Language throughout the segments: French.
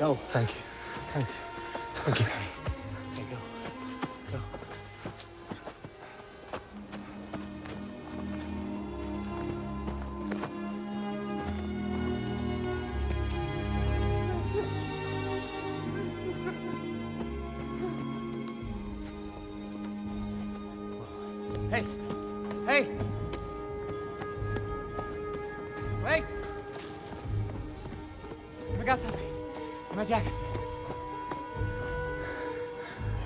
Go. Thank you. Thank you. Thank you. Okay, go. Go. Hey! Hey! Wait! I got something. My jacket.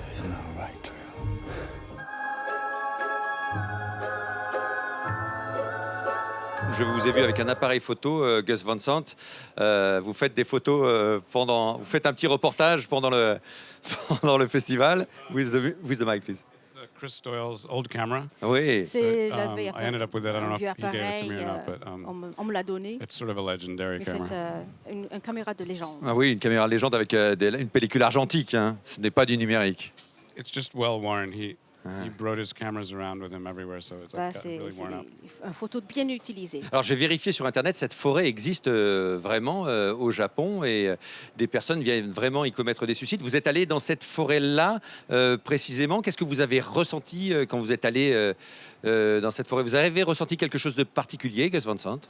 There's no right trail. Je vous ai vu avec un appareil photo, Gus Van Sant. Vous faites des photos vous faites un petit reportage pendant le, pendant le festival. With the mic, please. Chris Doyle's old camera. Oui. C'est I ended up with it. I don't know if vieux he gave it to appareil, me or not, but on me l'a donné, it's sort of a legendary mais camera. c'est une caméra de légende. Ah oui, une caméra légende avec une pellicule argentique. Hein. Ce n'est pas du numérique. It's just well worn. He brought his cameras around with him everywhere, so it's like got C'est really worn out. une photo bien utilisée. Alors j'ai vérifié sur Internet, cette forêt existe vraiment au Japon et des personnes viennent vraiment y commettre des suicides. Vous êtes allé dans cette forêt-là précisément. Qu'est-ce que vous avez ressenti quand vous êtes allé dans cette forêt? Vous avez ressenti quelque chose de particulier, Gus Van Sant?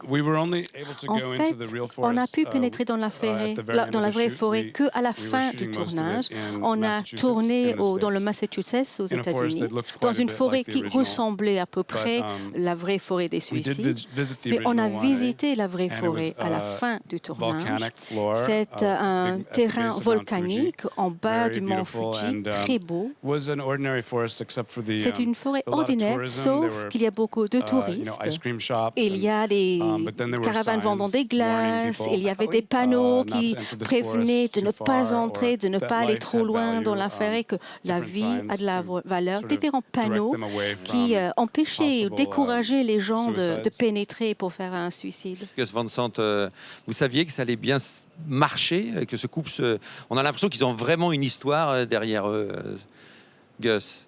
We were only able to En go fait, into the real forest. on a pu pénétrer dans la at the very end dans la of the vraie shoot. forêt qu'à la We were fin shooting du most of it tournage. in On a Massachusetts, tourné in the dans le States. Massachusetts, aux In a forest États-Unis, that looked quite dans a une bit forêt like the qui original. ressemblait à peu près la vraie forêt des We did suicides. visit the Mais on a original one, visité la vraie and it forêt was, à la fin du tournage. volcanic floor, C'est un at the terrain base of Mount volcanique en bas Very du mont beautiful Fuji, and, très beau. was an ordinary forest except for the, C'est une forêt a lot of ordinaire, tourism. There sauf were, qu'il y a beaucoup de you know, touristes. ice cream shops Il y a des but then there were caravanes vendant des signs warning glaces, people, il y avait des panneaux not qui to enter the prévenaient forest de ne too pas far, entrer, de ne that pas aller life trop had loin dans value, la forêt, que la different vie a de la signs to valeur. sort of Différents direct panneaux them away qui from empêchaient ou possible, décourageaient les gens de suicides. pénétrer pour faire un suicide. Gus Van Sant, vous saviez que ça allait bien marcher, que ce couple on a l'impression qu'ils ont vraiment une histoire derrière eux, Gus.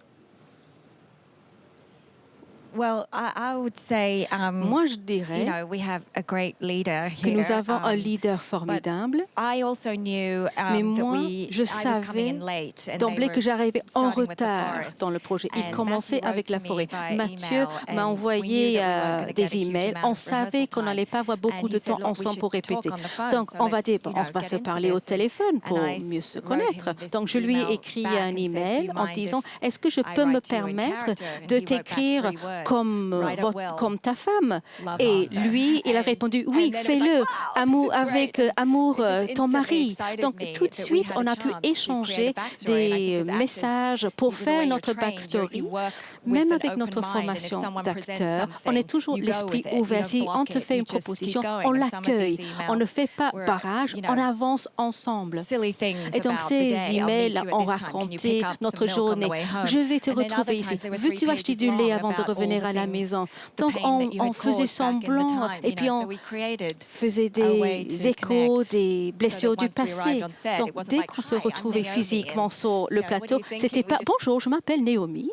Well, I would say, Moi, je dirais we have a great leader que here. nous avons un leader formidable. I also knew Mais that moi, je I was coming savais in late, and d'emblée they que were j'arrivais en starting with the retard forest. dans le projet. Il And commençait Matthew avec la wrote to forêt. me by Mathieu email, m'a and we envoyé knew that we weren't gonna des get a huge emails. amount On of savait rehearsal qu'on time. n'allait pas avoir beaucoup And de he said, temps "Look, we ensemble should pour talk répéter. on the phone, Donc, so on va let's, dire, you on know, va get se into parler au this." téléphone pour And I mieux se wrote him connaître. this Donc, je lui ai email écrit back un and said, "Do email you en mind disant, if est-ce que je I peux me write you in permettre character?" And de he wrote back t'écrire 3 words. comme, Right at will. comme ta femme? Love Et Arthur. lui, il a And- répondu, oui, and then it was fais-le, like, wow, amour, this is avec great. amour, It just ton instantly mari. excited Donc, me tout de that we suite, had on a a pu chance to échanger create a backstory. And I des think as actors, messages pour the way faire you're notre trained, backstory. you work with Même an avec open notre mind, and if formation someone presents d'acteur, on something, est toujours you go l'esprit with it. You ouvert. don't Si on block te it, fait you une just keep proposition, going. on And some of l'accueille. these On ne emails fait pas were, barrage, you know, on avance ensemble. silly things Et donc about the ces day. I'll emails meet you at ont this time. Can you raconté pick up some notre milk on the journée. way home? Je vais te And then retrouver other ici. times they were Veux-tu 3 acheter pages du lait long avant de about all revenir the à la things, maison? the Donc pain that you on had faisait caused back in the semblant time, et you puis know, on so we created faisait a way des to échos connect, des blessures so that du once we passé. arrived on set, Donc it wasn't dès like, qu'on se "Hi, I'm retrouvait Naomi, physiquement and, sur le you know, what do plateau, you think?" c'était It pas was just- bonjour, je m'appelle Naomi.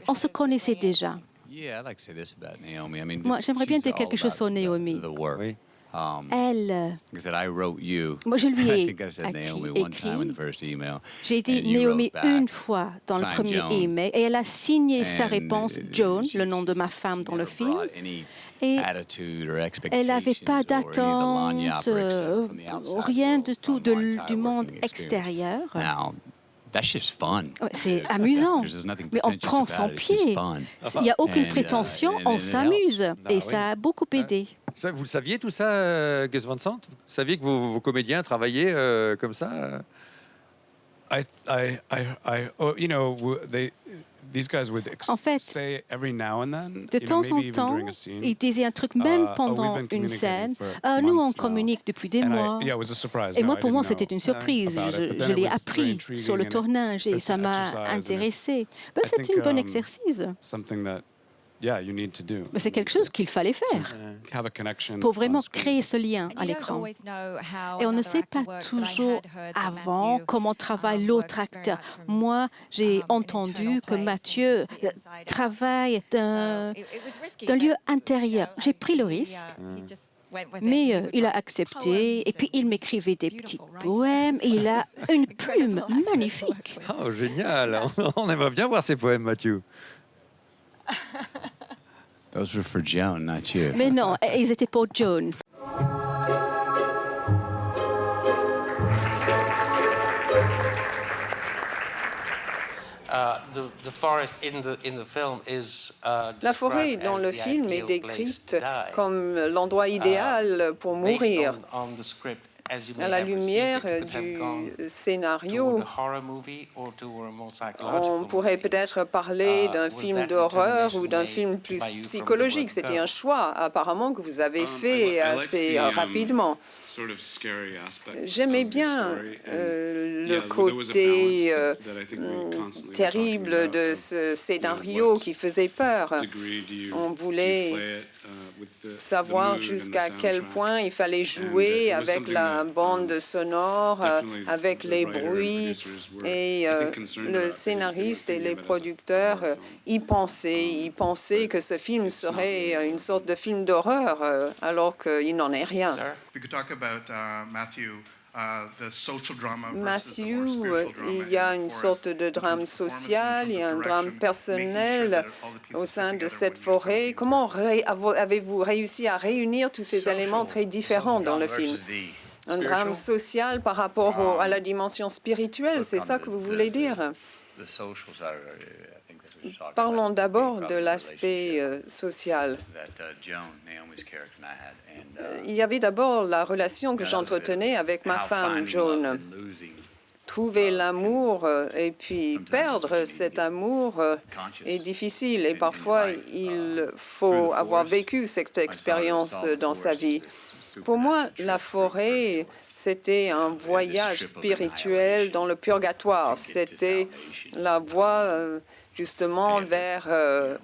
On se connaissait déjà. Yeah, I'd like to say this about Naomi. I mean, Moi, j'aimerais bien she's dire quelque all chose sur about Naomi. The work. Oui. Elle, Like I said, I wrote you. moi je lui I ai think I said Naomi one time in the écrit. first email. J'ai dit and you Naomi wrote back, une fois dans le signed premier Joan. email et elle a signé sa And, réponse, Joan, le nom de ma femme dans le never film. brought any Et attitude or elle n'avait pas expectations or any of d'attente, the lagniappe except from the outside rien world, de tout from my entire du monde working experience. extérieur. Now, that's just fun. Ouais, c'est amusant, There's nothing mais on pretentious prend about son it. It's just pied. fun. Il n'y a aucune And, prétention, and on it s'amuse. Bah Et oui. ça a beaucoup aidé. Ça, vous le saviez tout ça, Gus Van Sant? Vous saviez que vos comédiens travaillaient comme ça? You know, these guys would En fait, say every now and then, De you know, temps en maybe even temps, during a scene, il disait un truc même we've pendant been une communicating scène. for Nous, on months now. communique depuis des and mois. yeah, it was a surprise. Et No, moi, I pour moi, didn't c'était know une surprise. about it, but then Je it l'ai was very appris intriguing sur le and tournage et it's ça an m'a exercise and it's- intéressé. Ben, I c'est think, un bon exercice. something that, yeah, you need to do. Ben, c'est quelque chose qu'il fallait faire Have a connection pour vraiment on screen. créer ce lien à l'écran. Et on ne sait pas toujours avant comment travaille l'autre acteur. Moi, j'ai entendu que Mathieu travaille d'un lieu intérieur. J'ai pris le risque Mais il a accepté et puis il m'écrivait des petits poèmes et il a une plume magnifique. Oh, génial. On aimerait bien voir ces poèmes, Matthew. Those were for Joan, not you. Mais non, ils étaient pour Joan. La forêt dans le film est décrite comme l'endroit idéal pour mourir. À la lumière du scénario, on pourrait peut-être parler d'un film d'horreur ou d'un film plus psychologique. C'était un choix apparemment que vous avez fait assez rapidement. J'aimais bien le côté terrible de ce scénario qui faisait peur. On voulait savoir jusqu'à quel point il fallait jouer avec la bande sonore, avec les bruits. Et le scénariste et les producteurs y pensaient. Ils pensaient que ce film serait une sorte de film d'horreur, alors qu'il n'en est rien. Matthew, il y a une sorte de drame social, il y a un drame personnel au sein de cette forêt. Comment avez-vous réussi à réunir tous ces éléments très différents dans le film? Un drame social par rapport à la dimension spirituelle, c'est ça que vous voulez dire? Parlons d'abord de l'aspect social. Il y avait d'abord la relation que j'entretenais avec ma femme, Joan. Trouver l'amour et puis perdre cet amour est difficile et parfois il faut avoir vécu cette expérience dans sa vie. Pour moi, la forêt, c'était un voyage spirituel dans le purgatoire. C'était la voie justement vers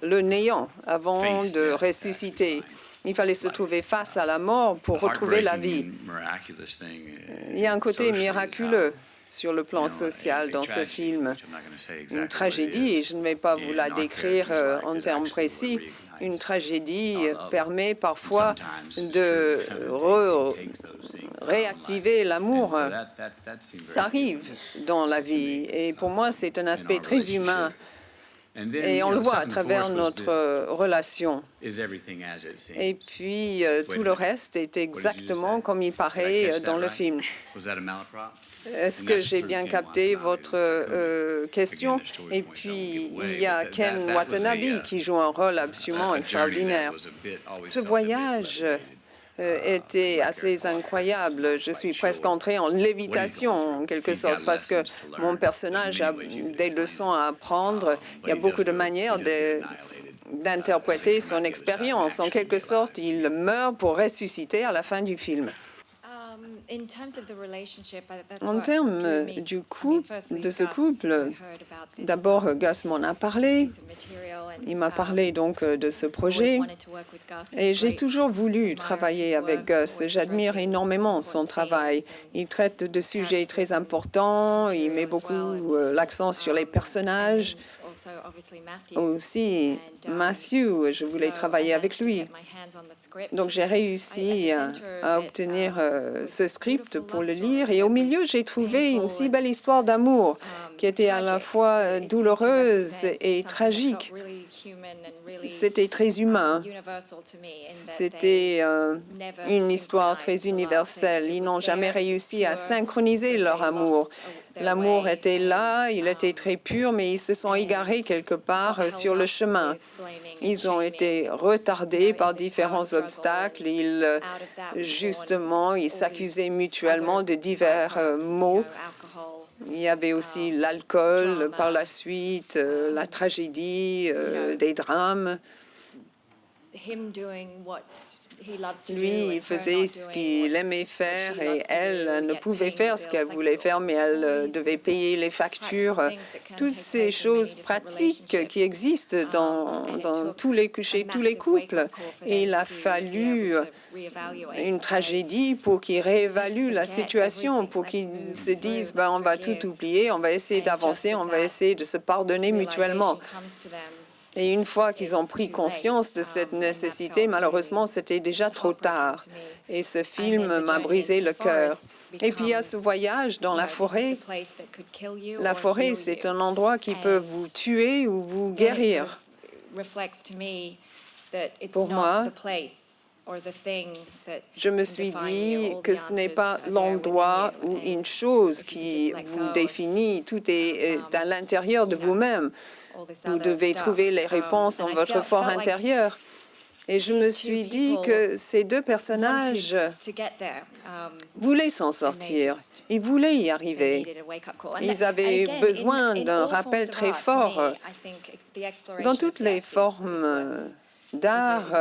le néant avant de ressusciter. Il fallait se trouver face à la mort pour retrouver la vie. Il y a un côté miraculeux sur le plan social dans ce film. Une tragédie, et je ne vais pas vous la décrire en termes précis, une tragédie permet parfois de réactiver l'amour. Ça arrive dans la vie et pour moi c'est un aspect très humain. Et on le voit à travers notre relation. Et puis, tout le reste est exactement comme il paraît dans le film. Est-ce que j'ai bien capté votre question? Et puis, il y a Ken Watanabe qui joue un rôle absolument extraordinaire. Ce voyage était assez incroyable. Je suis presque entrée en lévitation, en quelque sorte, parce que mon personnage a des leçons à apprendre. Il y a beaucoup de manières d'interpréter son expérience. En quelque sorte, il meurt pour ressusciter à la fin du film. En termes du couple, de ce couple, d'abord Gus m'en a parlé. Il m'a parlé donc de ce projet et j'ai toujours voulu travailler avec Gus. J'admire énormément son travail. Il traite de sujets très importants, il met beaucoup l'accent sur les personnages. Aussi, Matthew, je voulais travailler avec lui. Donc, j'ai réussi à obtenir ce script pour le lire. Et au milieu, j'ai trouvé une si belle histoire d'amour qui était à la fois douloureuse et tragique. C'était très humain. C'était une histoire très universelle. Ils n'ont jamais réussi à synchroniser leur amour. L'amour était là, il était très pur, mais ils se sont égarés quelque part sur le chemin. Ils ont été retardés par différents obstacles. Justement, ils s'accusaient mutuellement de divers maux. Il y avait aussi l'alcool par la suite, la tragédie, des drames. Lui, il faisait ce qu'il aimait faire et elle ne pouvait faire ce qu'elle voulait faire, mais elle devait payer les factures. Toutes ces choses pratiques qui existent dans tous les chez tous les couples. Et il a fallu une tragédie pour qu'ils réévaluent la situation, pour qu'ils se disent ben, on va tout oublier, on va essayer d'avancer, on va essayer de se pardonner mutuellement. Et une fois qu'ils ont pris conscience de cette nécessité, malheureusement, c'était déjà trop tard. Et ce film m'a brisé le cœur. Et puis il y a ce voyage dans la forêt. La forêt, c'est un endroit qui peut vous tuer ou vous guérir. Pour moi, je me suis dit que ce n'est pas l'endroit ou une chose qui vous définit. Tout est à l'intérieur de vous-même. Vous devez trouver les réponses dans votre fort intérieur. Et je me suis dit que ces deux personnages voulaient s'en sortir. Ils voulaient y arriver. Ils avaient besoin d'un rappel très fort. Dans toutes les formes d'art,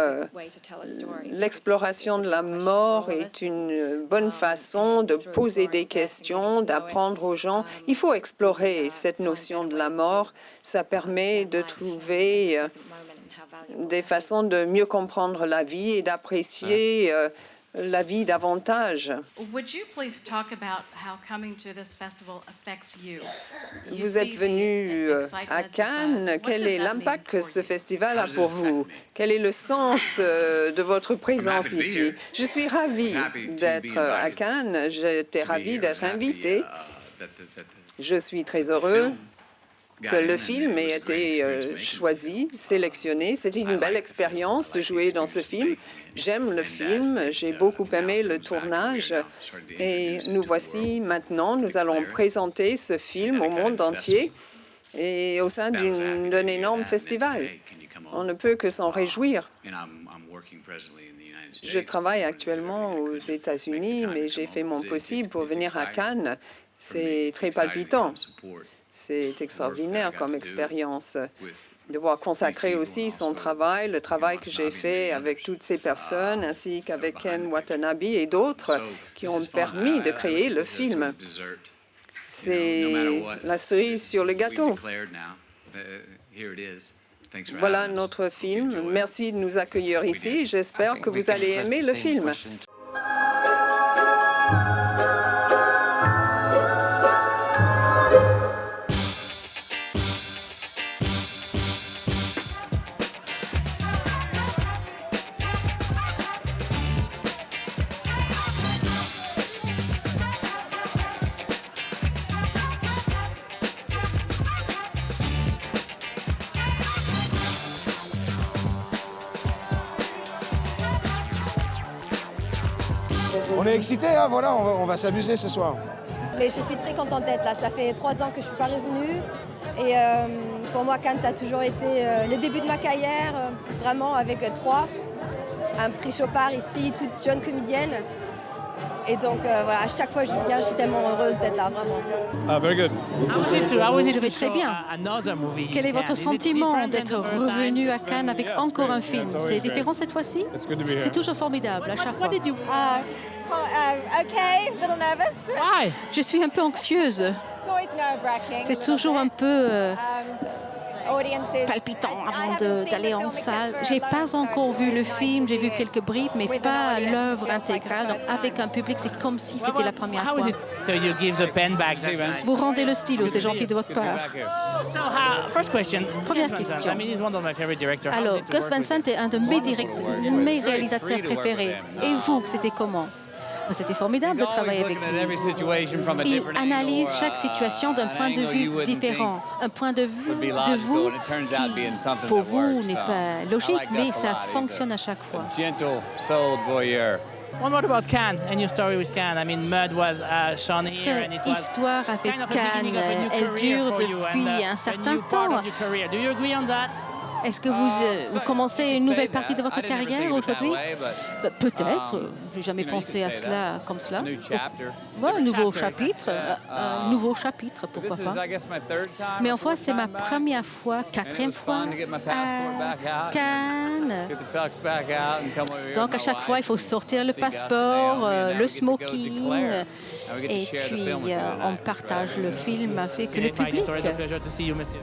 l'exploration de la mort est une bonne façon de poser des questions, d'apprendre aux gens. Il faut explorer cette notion de la mort. Ça permet de trouver des façons de mieux comprendre la vie et d'apprécier la vie davantage. Vous êtes venu à Cannes. Quel est l'impact que ce festival a pour vous? Quel est le sens de votre présence ici? Je suis ravie d'être à Cannes. J'étais ravie d'être invitée. Je suis très heureux que le film ait été choisi, sélectionné. C'était une belle expérience de jouer dans ce film. J'aime le film, j'ai beaucoup aimé le tournage et nous voici maintenant, nous allons présenter ce film au monde entier et au sein d'un énorme festival. On ne peut que s'en réjouir. Je travaille actuellement aux États-Unis, mais j'ai fait mon possible pour venir à Cannes. C'est très palpitant. C'est extraordinaire comme expérience. Devoir consacrer aussi son travail, le travail que j'ai fait avec toutes ces personnes, ainsi qu'avec Ken Watanabe et d'autres qui ont permis de créer le film. C'est la cerise sur le gâteau. Voilà notre film. Merci de nous accueillir ici. J'espère que vous allez aimer le film. On est excités, hein, voilà, on va s'amuser ce soir. Mais je suis très contente d'être là. Ça fait 3 ans que je ne suis pas revenue. Et pour moi, Cannes, ça a toujours été le début de ma carrière, vraiment avec 3. Un prix Chopard ici, toute jeune comédienne. Et donc, voilà, à chaque fois que je viens, je suis tellement heureuse d'être là, vraiment. Very good. Je vais très bien. Quel est votre sentiment d'être revenu à Cannes avec encore un film? C'est différent cette fois-ci? C'est toujours formidable à chaque fois. Okay, a little nervous. Je suis un peu anxieuse. C'est toujours un peu palpitant avant d'aller en salle. Je n'ai pas encore vu le film, j'ai vu quelques bribes, mais pas l'œuvre intégrale. Donc avec un public, c'est comme si c'était la première fois. Vous rendez le stylo, c'est gentil de votre part. Première question. Alors, Gus Van Sant est un de mes réalisateurs préférés. Et vous, c'était comment? C'était formidable de travailler avec lui. Il analyse chaque situation d'un point de vue différent. Un point de vue de vous qui, pour vous, n'est pas logique, mais ça fonctionne à chaque fois. One word about Cannes and your story with Cannes. I mean, Mud was shown here, and it was histoire avec kind of the Cannes, beginning of a new elle career dure for you depuis and un a certain new part temps. of your career. Do you agree on that? Est-ce que vous commencez une nouvelle partie de votre carrière aujourd'hui? Peut-être. Je n'ai jamais pensé à cela comme cela. Un nouveau chapitre. Un nouveau chapitre, pourquoi pas. Mais en fait, c'est ma première fois, 4e fois à Cannes. Donc, à chaque fois, il faut sortir le passeport, le smoking. Et puis, on partage le film avec le public. It's always a pleasure to see you, monsieur.